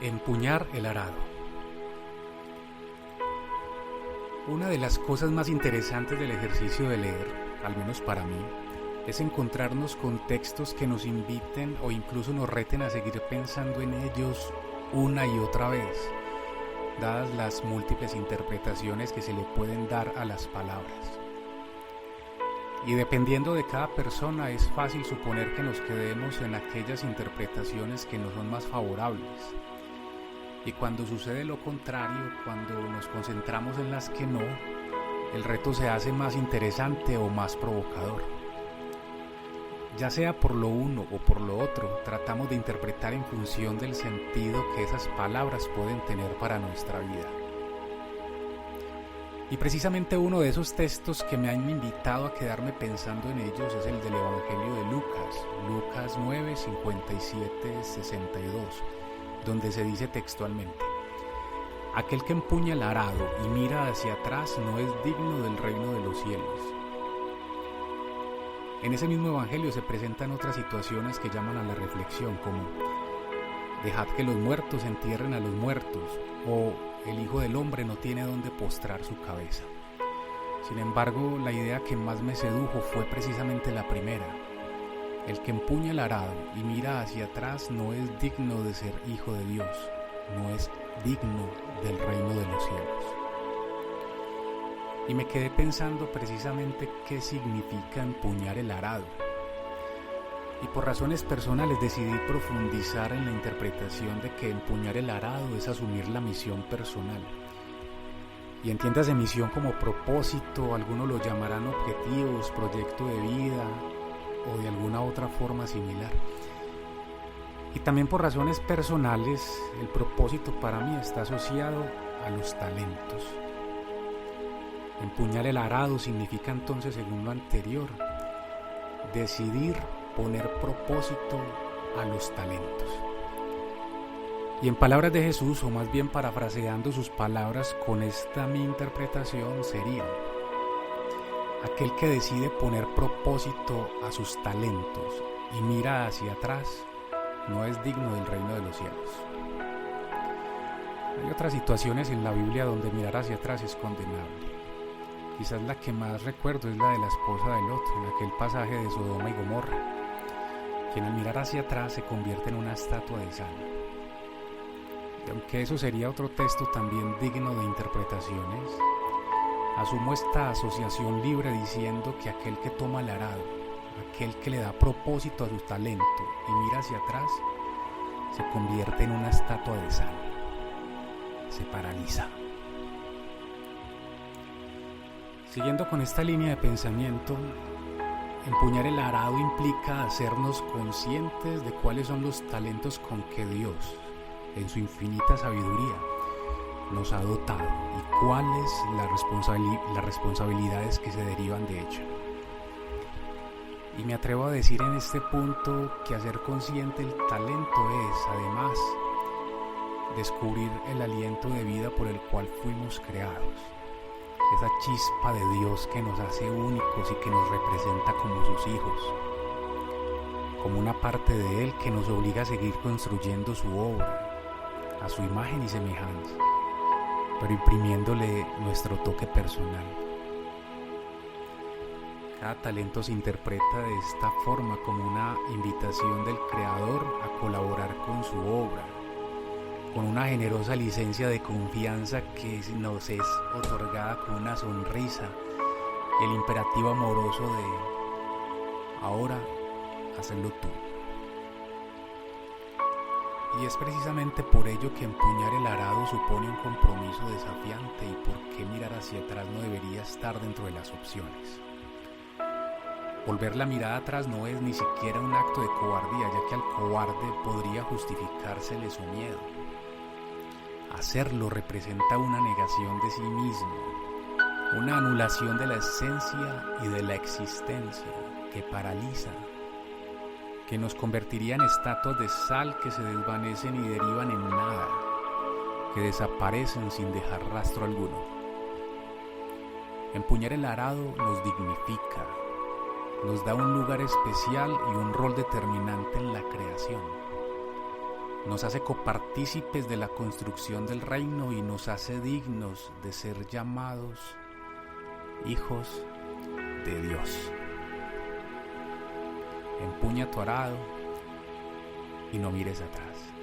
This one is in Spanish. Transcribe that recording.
Empuñar el arado. Una de las cosas más interesantes del ejercicio de leer, al menos para mí, es encontrarnos con textos que nos inviten o incluso nos reten a seguir pensando en ellos una y otra vez, dadas las múltiples interpretaciones que se le pueden dar a las palabras. Y dependiendo de cada persona es fácil suponer que nos quedemos en aquellas interpretaciones que nos son más favorables. Y cuando sucede lo contrario, cuando nos concentramos en las que no, el reto se hace más interesante o más provocador. Ya sea por lo uno o por lo otro, tratamos de interpretar en función del sentido que esas palabras pueden tener para nuestra vida. Y precisamente uno de esos textos que me han invitado a quedarme pensando en ellos es el del Evangelio de Lucas 9, 57, 62, donde se dice textualmente: aquel que empuña el arado y mira hacia atrás no es digno del reino de los cielos. En ese mismo evangelio se presentan otras situaciones que llaman a la reflexión, como dejad que los muertos entierren a los muertos, o el Hijo del Hombre no tiene dónde postrar su cabeza. Sin embargo, la idea que más me sedujo fue precisamente la primera. El que empuña el arado y mira hacia atrás no es digno de ser hijo de Dios, no es digno del reino de los cielos. Y me quedé pensando precisamente qué significa empuñar el arado. Y por razones personales decidí profundizar en la interpretación de que empuñar el arado es asumir la misión personal. Y entiéndase misión como propósito, algunos lo llamarán objetivos, proyecto de vida o de alguna otra forma similar. Y también por razones personales, el propósito para mí está asociado a los talentos. Empuñar el arado significa entonces, según lo anterior, decidir poner propósito a los talentos. Y en palabras de Jesús, o más bien parafraseando sus palabras con esta mi interpretación, sería: aquel que decide poner propósito a sus talentos y mira hacia atrás no es digno del reino de los cielos. Hay otras situaciones en la Biblia donde mirar hacia atrás es condenable. Quizás la que más recuerdo es la de la esposa de Lot, en aquel pasaje de Sodoma y Gomorra, quien al mirar hacia atrás se convierte en una estatua de sal. Y aunque eso sería otro texto también digno de interpretaciones, asumo esta asociación libre diciendo que aquel que toma el arado, aquel que le da propósito a su talento y mira hacia atrás, se convierte en una estatua de sal, se paraliza. Siguiendo con esta línea de pensamiento, empuñar el arado implica hacernos conscientes de cuáles son los talentos con que Dios, en su infinita sabiduría, nos ha dotado y cuáles las responsabilidades que se derivan de ello. Y me atrevo a decir en este punto que hacer consciente el talento es, además, descubrir el aliento de vida por el cual fuimos creados. Esa chispa de Dios que nos hace únicos y que nos representa como sus hijos, como una parte de Él que nos obliga a seguir construyendo su obra, a su imagen y semejanza, pero imprimiéndole nuestro toque personal. Cada talento se interpreta de esta forma como una invitación del Creador a colaborar con su obra, con una generosa licencia de confianza que nos es otorgada con una sonrisa y el imperativo amoroso de ahora, hazlo tú. Y es precisamente por ello que empuñar el arado supone un compromiso desafiante y por qué mirar hacia atrás no debería estar dentro de las opciones. Volver la mirada atrás no es ni siquiera un acto de cobardía, ya que al cobarde podría justificársele su miedo. Hacerlo representa una negación de sí mismo, una anulación de la esencia y de la existencia que paraliza, que nos convertiría en estatuas de sal que se desvanecen y derivan en nada, que desaparecen sin dejar rastro alguno. Empuñar el arado nos dignifica, nos da un lugar especial y un rol determinante en la creación. nos hace copartícipes de la construcción del reino y nos hace dignos de ser llamados hijos de Dios. Empuña tu arado y no mires atrás.